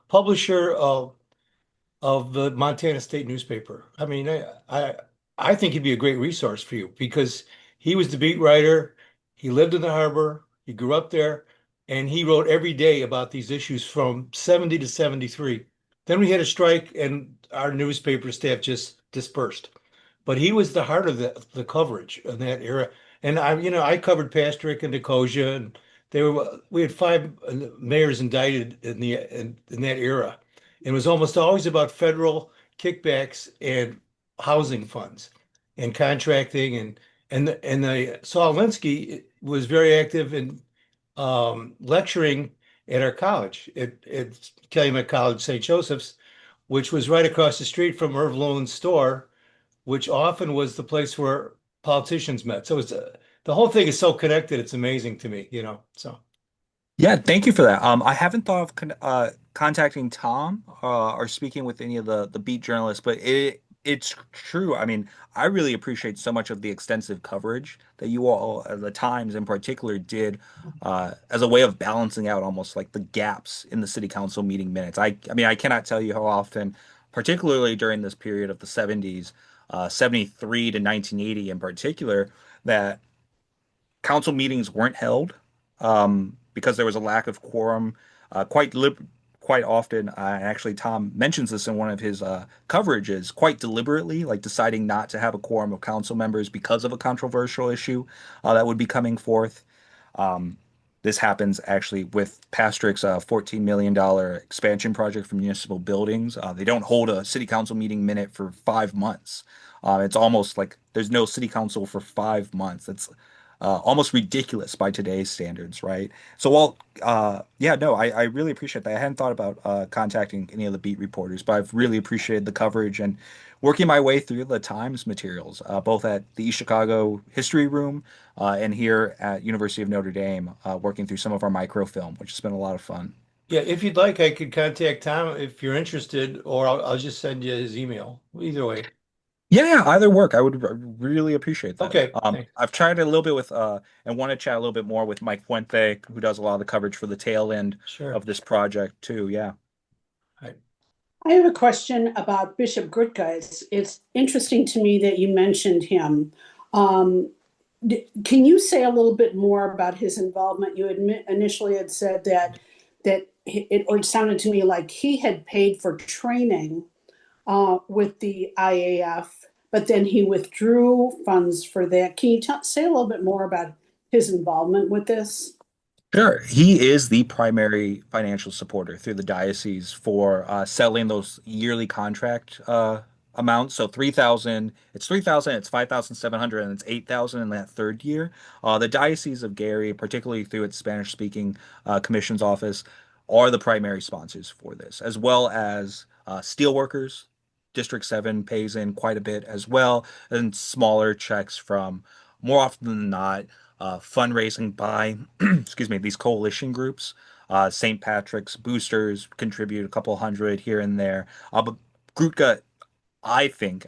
Speaker 3: publisher of the Montana State newspaper. I mean, I think he'd be a great resource for you because he was the beat writer. He lived in the harbor. He grew up there, and he wrote every day about these issues from 70 to 73. Then we had a strike, and our newspaper staff just dispersed. But he was the heart of the coverage in that era. And I covered Pastrick and Nicosia, and we had five mayors indicted in that era. It was almost always about federal kickbacks and housing funds and contracting and the Saul Alinsky was very active in lecturing at our college at Calumet College, St. Joseph's, which was right across the street from Irv Lowen's store, which often was the place where politicians met. So it's the the whole thing is so connected. It's amazing to me, so.
Speaker 2: Yeah, thank you for that. I haven't thought of contacting Tom or speaking with any of the beat journalists, but it's true. I mean, I really appreciate so much of the extensive coverage that you all, the Times in particular, did as a way of balancing out almost like the gaps in the city council meeting minutes. I mean, I cannot tell you how often, particularly during this period of the 70s, 73 to 1980 in particular, that council meetings weren't held because there was a lack of quorum. Quite often, and actually Tom mentions this in one of his coverages, quite deliberately, like deciding not to have a quorum of council members because of a controversial issue that would be coming forth. Um, this happens actually with Pastrick's $14 million expansion project for municipal buildings. They don't hold a city council meeting minute for 5 months. It's almost like there's no city council for 5 months. That's almost ridiculous by today's standards, right? So while, yeah, no, I really appreciate that. I hadn't thought about contacting any of the beat reporters, but I've really appreciated the coverage and working my way through the Times materials, both at the East Chicago History Room and here at University of Notre Dame, working through some of our microfilm, which has been a lot of fun.
Speaker 3: Yeah, if you'd like, I could contact Tom if you're interested, or I'll just send you his email. Either way.
Speaker 2: Yeah, yeah, either work. I would really appreciate that.
Speaker 3: Okay, thanks.
Speaker 2: I've tried a little bit with and want to chat a little bit more with Mike Fuente, who does a lot of the coverage for the tail end
Speaker 3: Sure.
Speaker 2: of this project too. Yeah.
Speaker 3: All right.
Speaker 4: I have a question about Bishop Grutka. It's interesting to me that you mentioned him. Um, can you say a little bit more about his involvement? You initially had said or it sounded to me like he had paid for training with the IAF, but then he withdrew funds for that. Can you say a little bit more about his involvement with this?
Speaker 2: Sure. He is the primary financial supporter through the diocese for settling those yearly contract amounts. So 3,000, it's 3,000, it's 5,700, and it's 8,000 in that third year. The Diocese of Gary, particularly through its Spanish speaking commission's office, are the primary sponsors for this, as well as steelworkers. District 7 pays in quite a bit as well, and smaller checks from more often than not fundraising by, excuse me, these coalition groups. St. Patrick's boosters contribute a couple hundred here and there. But Grutka, I think,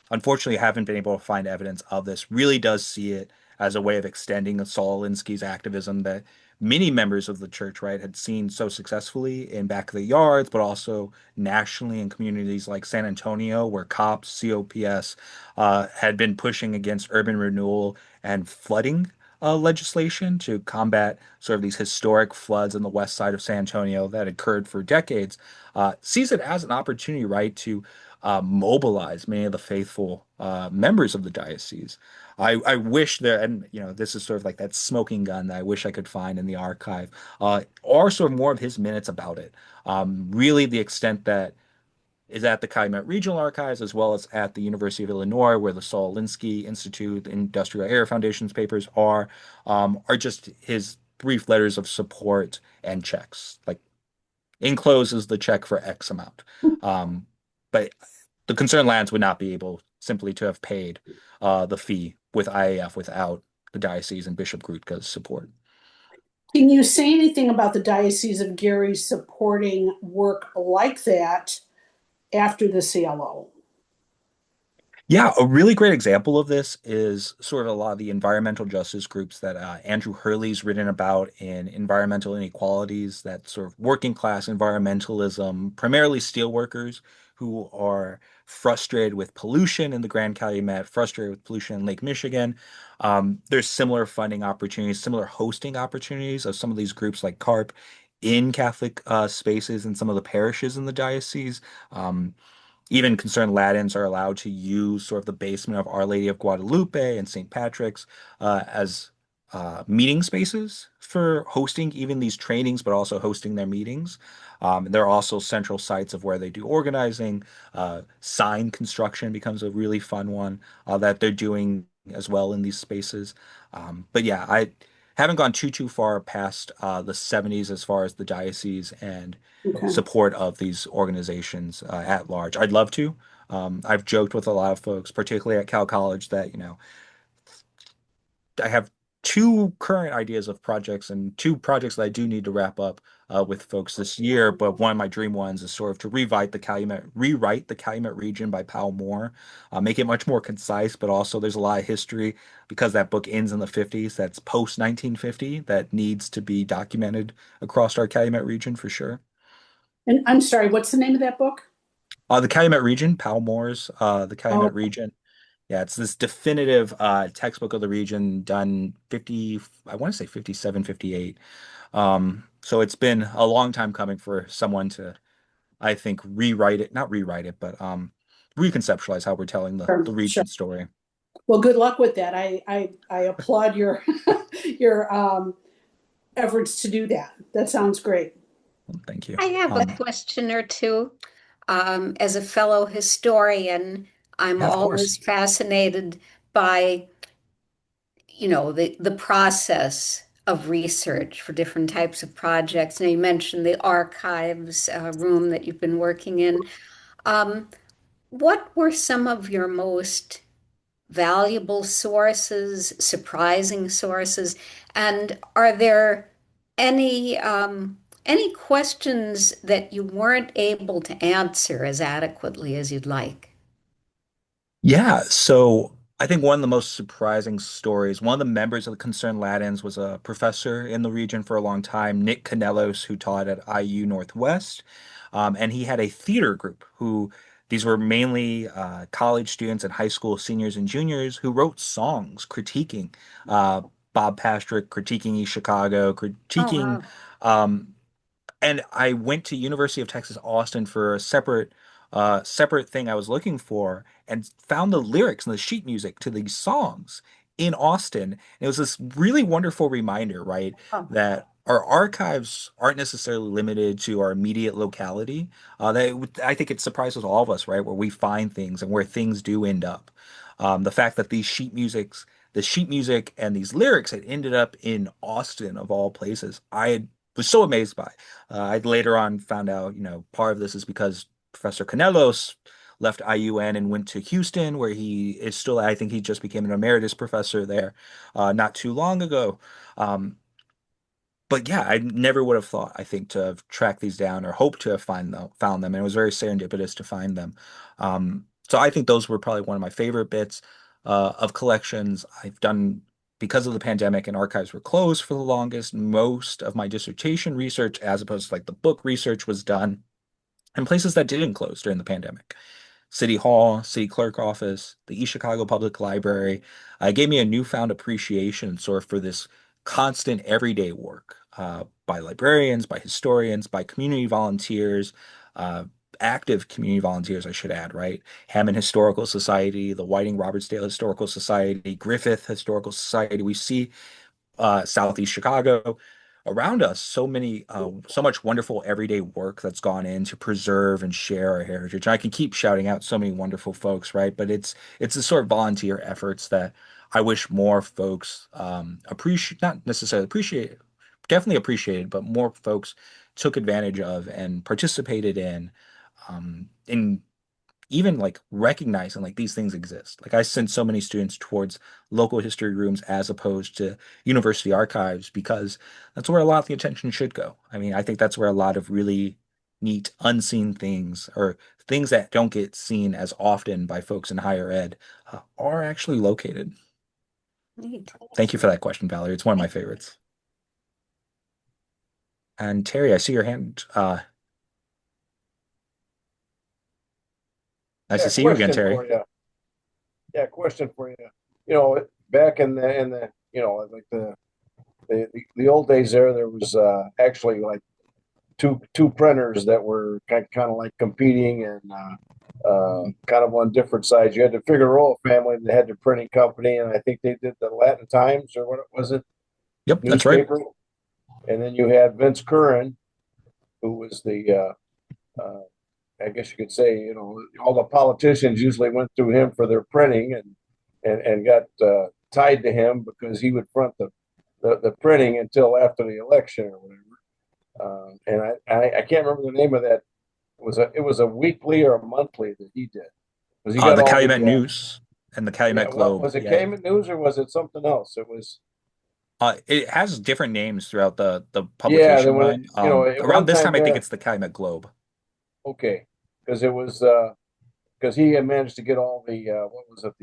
Speaker 2: unfortunately haven't been able to find evidence of this, really does see it as a way of extending Saul Alinsky's activism that many members of the church, right, had seen so successfully in back of the yards, but also nationally in communities like San Antonio, where COPS had been pushing against urban renewal and flooding legislation to combat sort of these historic floods on the west side of San Antonio that occurred for decades, sees it as an opportunity, right, to mobilize many of the faithful members of the diocese. I wish there, and this is sort of like that smoking gun that I wish I could find in the archive, or sort of more of his minutes about it. Really, the extent that is at the Calumet Regional Archives as well as at the University of Illinois, where the Saul Alinsky Institute, the Industrial Air Foundation's papers are just his brief letters of support and checks. Like encloses the check for X amount. But the concerned lands would not be able simply to have paid the fee with IAF without the diocese and Bishop Grutka's support.
Speaker 4: Can you say anything about the Diocese of Gary supporting work like that after the CLO?
Speaker 2: Yeah, a really great example of this is sort of a lot of the environmental justice groups that Andrew Hurley's written about in environmental inequalities, that sort of working class environmentalism, primarily steelworkers who are frustrated with pollution in the Grand Calumet, frustrated with pollution in Lake Michigan. There's similar funding opportunities, similar hosting opportunities of some of these groups like CARP in Catholic spaces in some of the parishes in the diocese. Even concerned Latins are allowed to use sort of the basement of Our Lady of Guadalupe and St. Patrick's as meeting spaces for hosting even these trainings, but also hosting their meetings. There are also central sites of where they do organizing. Sign construction becomes a really fun one that they're doing as well in these spaces. But yeah, I haven't gone too far past the 70s as far as the diocese and
Speaker 4: Okay.
Speaker 2: support of these organizations at large. I'd love to. I've joked with a lot of folks, particularly at Cal College, that I have two current ideas of projects and two projects that I do need to wrap up with folks this year. But one of my dream ones is sort of to rewrite the Calumet region by Powell Moore, make it much more concise, but also there's a lot of history because that book ends in the 50s. That's post 1950 that needs to be documented across our Calumet region for sure.
Speaker 4: And I'm sorry, what's the name of that book?
Speaker 2: The Calumet region, Powell Moore's the
Speaker 4: Oh,
Speaker 2: Calumet region. Yeah, it's this definitive textbook of the region done 50, I want to say 57, 58. So it's been a long time coming for someone to, I think, rewrite it, not rewrite it, but reconceptualize how we're telling
Speaker 4: sure,
Speaker 2: the
Speaker 4: sure.
Speaker 2: region story.
Speaker 4: Well, good luck with that. I applaud your your efforts to do that. That sounds great.
Speaker 2: Thank you.
Speaker 5: I have a question or two. As a fellow historian, I'm
Speaker 2: Yeah, of
Speaker 5: always
Speaker 2: course.
Speaker 5: fascinated by, the process of research for different types of projects. Now, you mentioned the archives room that you've been working in. Um, what were some of your most valuable sources, surprising sources, and are there any questions that you weren't able to answer as adequately as you'd like?
Speaker 2: Yeah, so I think one of the most surprising stories, one of the members of the Concerned Latins was a professor in the region for a long time, Nick Canelos, who taught at IU Northwest. And he had a theater group who these were mainly college students and high school seniors and juniors who wrote songs critiquing uh, Bob Pastrick, critiquing East Chicago,
Speaker 5: Oh,
Speaker 2: critiquing
Speaker 5: wow.
Speaker 2: um, and I went to University of Texas Austin for a separate thing I was looking for and found the lyrics and the sheet music to these songs in Austin. And it was this really wonderful reminder, right,
Speaker 5: Oh,
Speaker 2: that our archives aren't necessarily limited to our immediate locality. I think it surprises all of us, right, where we find things and where things do end up. The fact that the sheet music and these lyrics had ended up in Austin of all places, was so amazed by. I later on found out, part of this is because Professor Canelos left IUN and went to Houston, where he is still, I think he just became an emeritus professor there not too long ago. Um, but yeah, I never would have thought, I think, to have tracked these down or hoped to have found them. And it was very serendipitous to find them. So I think those were probably one of my favorite bits of collections I've done because of the pandemic and archives were closed for the longest. Most of my dissertation research, as opposed to like the book research, was done in places that didn't close during the pandemic. City Hall, City Clerk Office, the East Chicago Public Library. Gave me a newfound appreciation sort of for this constant everyday work by librarians, by historians, by community volunteers, uh, active community volunteers, I should add, right? Hammond Historical Society, the Whiting Robertsdale Historical Society, Griffith Historical Society. We see Southeast Chicago around us so much wonderful everyday work that's gone in to preserve and share our heritage. I can keep shouting out so many wonderful folks, right? But it's the sort of volunteer efforts that I wish more folks appreciate, not necessarily appreciate, definitely appreciated, but more folks took advantage of and participated in even like recognizing like these things exist. Like I send so many students towards local history rooms as opposed to university archives because that's where a lot of the attention should go. I mean, I think that's where a lot of really neat unseen things or things that don't get seen as often by folks in higher ed are actually located.
Speaker 5: neat.
Speaker 2: Thank you for that question, Valerie. It's one of my favorites. And Terry, I see your hand. Nice
Speaker 6: Yeah,
Speaker 2: to see you again,
Speaker 6: question
Speaker 2: Terry.
Speaker 6: for you. Yeah, question for you. Back in the like the old days there was actually like two printers that were kind of like competing and kind of on different sides. You had the Figueroa family that had the printing company, and I think they did the Latin Times or what was it,
Speaker 2: Yep, that's right.
Speaker 6: newspaper. And then you had Vince Curran, who was the I guess you could say, all the politicians usually went through him for their printing and got tied to him because he would front the printing until after the election or whatever. And I can't remember the name of that. It was a weekly or a monthly that he did because he got
Speaker 2: The
Speaker 6: all
Speaker 2: Calumet
Speaker 6: the
Speaker 2: News. and the
Speaker 6: Yeah,
Speaker 2: Calumet
Speaker 6: what
Speaker 2: Globe.
Speaker 6: was it,
Speaker 2: Yeah,
Speaker 6: Cayman News or was it something else? It was,
Speaker 2: it has different names throughout the
Speaker 6: yeah,
Speaker 2: publication run.
Speaker 6: at
Speaker 2: Around
Speaker 6: one
Speaker 2: this
Speaker 6: time
Speaker 2: time, I think
Speaker 6: there,
Speaker 2: it's the Calumet Globe.
Speaker 6: okay, because it was, because he had managed to get all the, what was it,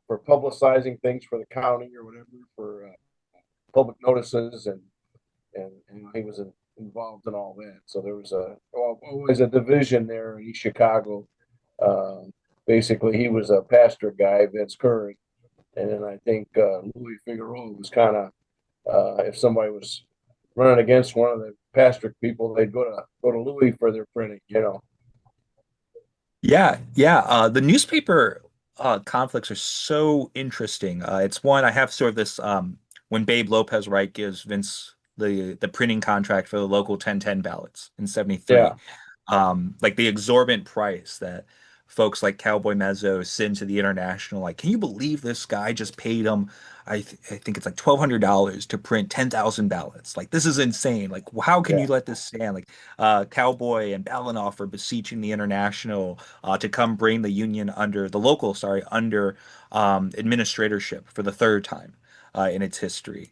Speaker 6: for publicizing things for the county or whatever, for public notices and he was involved in all that. So there was always a division there in East Chicago. Um, Basically, he was a pastor guy, Vince Curry, and then I think Louis Figueroa was kind of if somebody was running against one of the pastor people, they'd go to Louis for their printing. You know.
Speaker 2: Yeah, yeah. The newspaper conflicts are so interesting. It's one I have sort of this when Babe Lopez Wright gives Vince the printing contract for the local 1010 ballots in
Speaker 6: Yeah,
Speaker 2: '73. Like the exorbitant price that folks like Cowboy Mezzo send to the International. Like, can you believe this guy just paid him? I think it's like $1,200 to print 10,000 ballots. Like, this is insane. Like, how can
Speaker 6: yeah,
Speaker 2: you let this stand? Like, Cowboy and Balanoff are beseeching the International to come bring the union under the local, sorry, under administratorship for the third time in its history.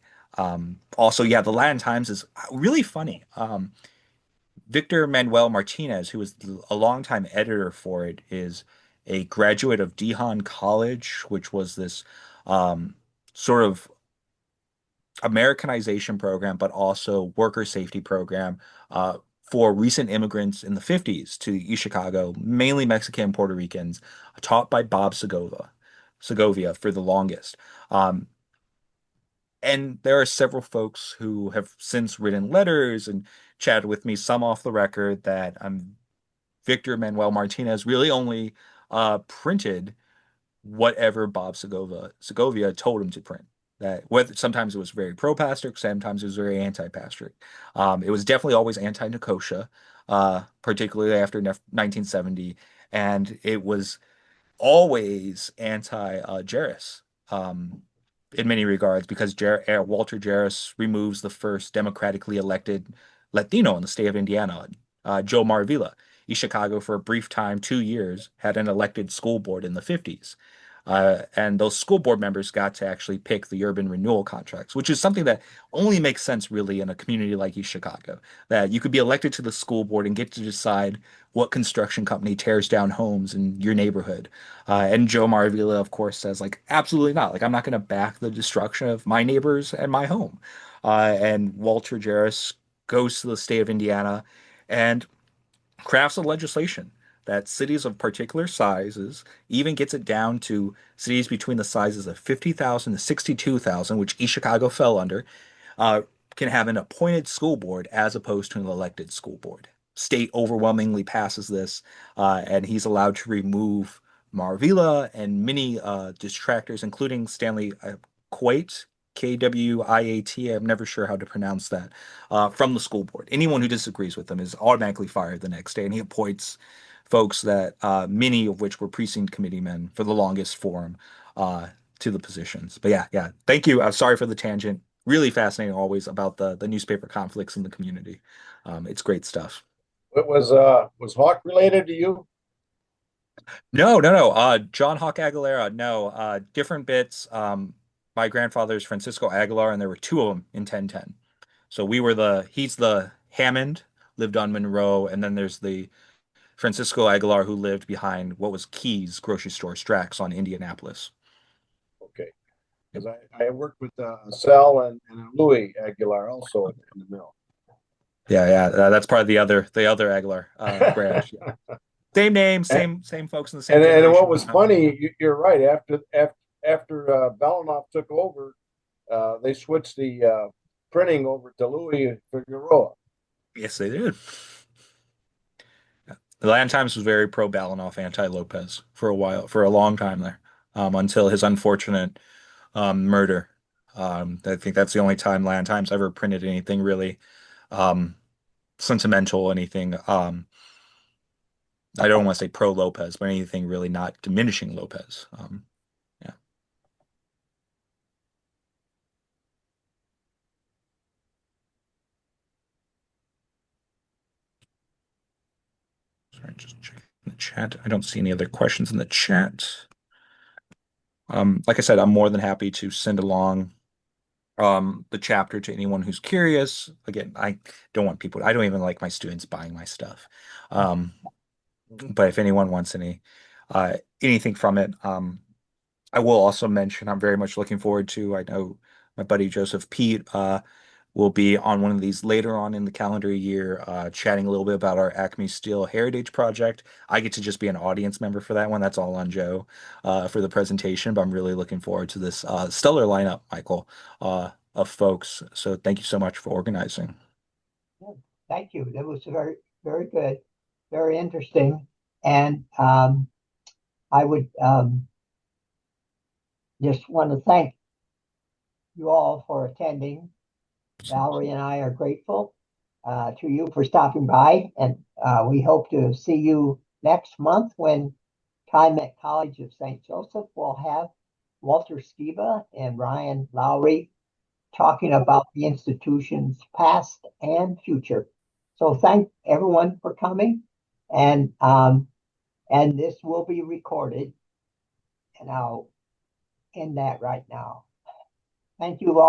Speaker 2: Also, yeah, the Latin Times is really funny. Victor Manuel Martinez, who was a longtime editor for it, is a graduate of Dehan College, which was this um, sort of Americanization program, but also worker safety program for recent immigrants in the 50s to East Chicago, mainly Mexican and Puerto Ricans, taught by Bob Segovia for the longest. Um, and there are several folks who have since written letters and chatted with me, some off the record, that Victor Manuel Martinez really only printed whatever Bob Segovia told him to print. That whether sometimes it was very pro-Pastrick, sometimes it was very anti-Pastrick. It was definitely always anti-Nicosia, particularly after 1970, and it was always anti-Jarris in many regards because Walter Jarris removes the first democratically elected Latino in the state of Indiana, Joe Maravilla. East Chicago, for a brief time, 2 years, had an elected school board in the 50s. And those school board members got to actually pick the urban renewal contracts, which is something that only makes sense really in a community like East Chicago, that you could be elected to the school board and get to decide what construction company tears down homes in your neighborhood. And Joe Maravilla, of course, says, like, absolutely not. Like, I'm not going to back the destruction of my neighbors and my home. And Walter Jarris goes to the state of Indiana and crafts a legislation that cities of particular sizes, even gets it down to cities between the sizes of 50,000 to 62,000, which East Chicago fell under, uh, can have an appointed school board as opposed to an elected school board. State overwhelmingly passes this, and he's allowed to remove Marvilla and many distractors, including Stanley Quate, Kwiat. I'm never sure how to pronounce that, from the school board. Anyone who disagrees with them is automatically fired the next day, and he appoints folks that many of which were precinct committee men for the longest form to the positions. But yeah, yeah. Thank you. Sorry for the tangent. Really fascinating always about the newspaper conflicts in the community. It's great stuff.
Speaker 6: it was Hawk related to you?
Speaker 2: No, no, no. John Hawk Aguilera, no. Different bits. My grandfather's Francisco Aguilar, and there were two of them in 1010. So he's the Hammond, lived on Monroe, and then there's the Francisco Aguilar who lived behind what was Key's grocery store, Strax on Indianapolis.
Speaker 6: Okay, because I worked with Sal and Louis Aguilar also in the mill.
Speaker 2: Yeah, yeah. That's part of the other Aguilar branch. Yeah. Same name,
Speaker 6: And,
Speaker 2: same folks in the same
Speaker 6: and what
Speaker 2: generation.
Speaker 6: was funny, you're right. After Balanoff took over, they switched the printing over to Louis Figueroa.
Speaker 2: Yes, they did. The Latin Times was very pro Balanoff, anti Lopez for a while, for a long time there, until his unfortunate murder. I think that's the only time Latin Times ever printed anything really um, sentimental, anything. I don't want to say pro Lopez, but anything really not diminishing Lopez. Yeah. Sorry, just checking the chat. I don't see any other questions in the chat. like I said, I'm more than happy to send along the chapter to anyone who's curious. Again, I don't even like my students buying my stuff. But if anyone wants anything from it, I will also mention I'm very much looking forward to. I know my buddy Joseph Pete will be on one of these later on in the calendar year, chatting a little bit about our Acme Steel Heritage Project. I get to just be an audience member for that one. That's all on Joe for the presentation, but I'm really looking forward to this stellar lineup, Michael, of folks. So thank you so much for organizing.
Speaker 1: Thank you. That was very, very good, very interesting. And I would just want to thank you all for attending. Valerie and I are grateful to you for stopping by, and we hope to see you next month when Calumet College of St. Joseph will have Walter Skiba and Ryan Lowry talking about the institution's past and future. So thank everyone for coming, and this will be recorded, and I'll end that right now. Thank you all.